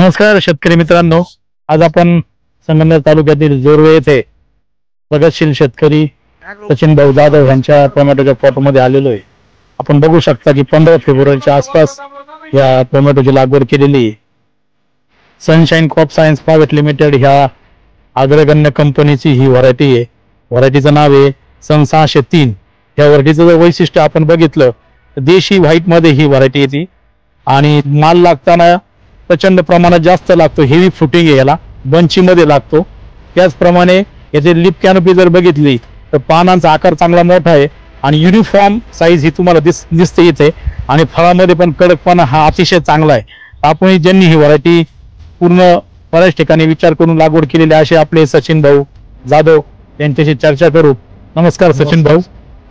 नमस्कार शेतकरी मित्रांनो, आज आपण संगमनेर तालुक्यातील जोरवे येथे प्रगतशील शेतकरी सचिन भाऊ जाधव यांच्या टोमॅटोच्या प्लॉटमध्ये आलेलो आहे। आपण बघू शकता की 15 फेब्रुवारीच्या आसपास या टोमॅटोची लागवड केलेली। Sunshine crop science private limited ह्या अग्रगण्य कंपनीची ही व्हरायटी आहे। व्हरायटीचं नाव आहे सन 603। या व्हरायटीचं जर वैशिष्ट्य आपण बघितलं तर देशी व्हाईट मध्ये ही व्हरायटी येते आणि माल लागताना प्रचंड प्रमाणात जास्त लागतो। हेवी फ्रुटिंग आहे, याला बंची मध्ये लागतो। त्याचप्रमाणे याचे लिप कॅनोपी जर बघितली तर पानांचा आकार चांगला मोठा आहे आणि युनिफॉर्म साईज ही तुम्हाला दिसते इथे। आणि फळामध्ये पण कडकपणा हा अतिशय चांगला आहे। आपण ज्यांनी ही व्हरायटी पूर्ण बऱ्याच ठिकाणी विचार करून लागवड केलेली असे आपले सचिन भाऊ जाधव यांच्याशी चर्चा करू। नमस्कार सचिन भाऊ,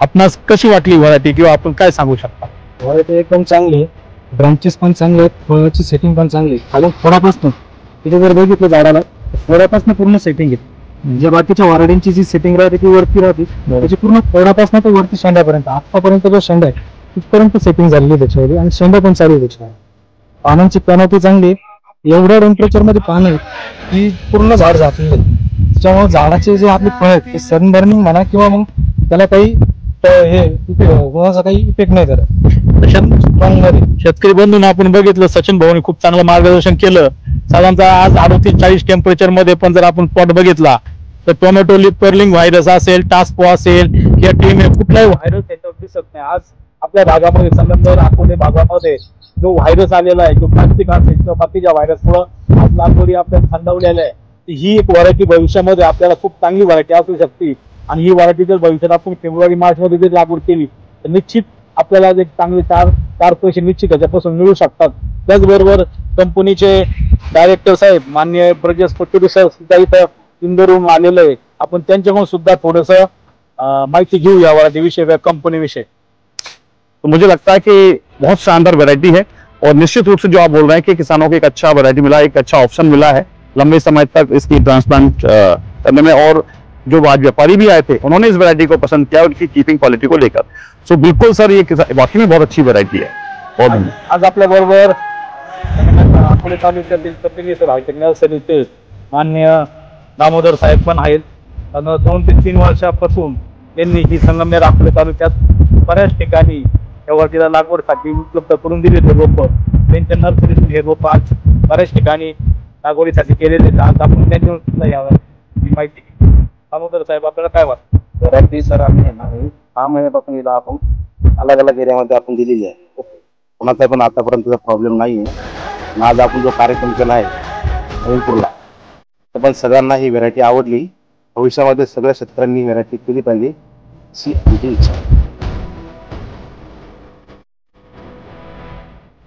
आपणास कशी वाटली व्हरायटी किंवा आपण काय सांगू शकता? व्हरायटी एकदम चांगली आहे, ब्रांचेस पण चांगले आहेत, फळाची सेटिंग पण चांगली आहे। खाली थोडापासून तिथे जर बघितलं झाडाला थोड्यापासून पूर्ण सेटिंग आहे। म्हणजे बाकीच्या व्हरायटींची जी सेटिंग राहते ती वरती राहते, त्याची पूर्ण थोड्यापासून तर वरती शेंड्यापर्यंत आतापर्यंत जो शेंडा आहे तिथपर्यंत सेटिंग झालेली आहे त्याच्यामध्ये आणि शेंडा पण चालू आहे त्याच्या। पानांची कॅनोपी चांगली आहे, एवढ्या टेम्परेचर मध्ये पान आहे की पूर्ण झाड झाकलेलं आहे। त्याच्यामुळे झाडाचे जे आपले फळ आहेत ते सनबर्निंग म्हणा किंवा मग त्याला काही काही इफेक्ट नाही करत। शेतकरी बंधूंना आपण बघितलं सचिन भाऊनी खूप चांगलं मार्गदर्शन केलं। साधारणतः आज 38-40 टेम्परेचर मध्ये पण जर आपण प्लॉट बघितला तर टोमॅटो लिप कर्लिंग व्हायरस असेल, टास्पो असेल किंवा टीम कुठलाही व्हायरस त्याच्यावर दिसत नाही। आज आपल्या भागामध्ये संगमनेर अकोले भागामध्ये जो व्हायरस आलेला आहे, जो प्लास्टिक असेल किंवा बाकीच्या व्हायरसमुळे आज लागवडी आपल्याला थंडावलेल्या आहे। ही एक व्हरायटी भविष्यामध्ये आपल्याला खूप चांगली व्हरायटी असू शकते आणि ही व्हरायटी जर भविष्यात आपण फेब्रुवारी-मार्च मध्ये जर लागवड केली तर निश्चित आपल्याला एक चांगले चार पैसे निश्चित त्याच्यापासून मिळू शकतात। त्याचबरोबर कंपनीचे डायरेक्टर साहेब माननीय ब्रजेश पटोले साहेब सुद्धा इथं इंदोरहून आलेले आहे। आपण त्यांच्याकडून सुद्धा थोडस माहिती घेऊ या व्हरायटी विषय व कंपनी विषय। तो मुझे लगता है कि बहुत शानदार वैरायटी है और निश्चित रूप से जो आप बोल रहे हैं कि किसानों को एक अच्छा वैरायटी मिला, एक अच्छा ऑप्शन मिला है लंबे समय तक इसकी ट्रांसप्लांट करने में। और जो आज व्यापारी भी आए थे उन्होंने इस वैरायटी को पसंद किया उनकी कीपिंग क्वालिटी को लेकर। सो बिल्कुल सर, ये वाकई में बहुत अच्छी वैरायटी है। बहुत आज आपल्या बरोबर अकोले तालुक्यातील नर्सरीचे माननीय दामोदर साहेब पण आहेत। 2 ते 3 वर्षापासून त्यांनी ही संगमनेर अकोले तालुक्यात बऱ्याच ठिकाणी या व्हरायटीला लागवडसाठी उपलब्ध करून दिलेले रोप। त्यांच्या नर्सरीतून हे रोप आज बऱ्याच ठिकाणी लागवडीसाठी केलेले। आज आपण त्यांच्यावर सुद्धा यावर माहिती घेऊ। दामोदर साहेब, आपल्याला काय वाटतं? व्हरायटी सर आम्ही 6 महिन्यापासून हिला आपण अलग अलग एरियामध्ये आपण दिलेली आहे। कोणाचा पण आतापर्यंतचा प्रॉब्लेम नाही आहे। आज आपण जो कार्यक्रम केला आहे अविपूरला, तर पण सगळ्यांना ही व्हरायटी आवडली। भविष्यामध्ये सगळ्या शेतकऱ्यांनी व्हरायटी केली पाहिजे अशी आमची इच्छा आहे।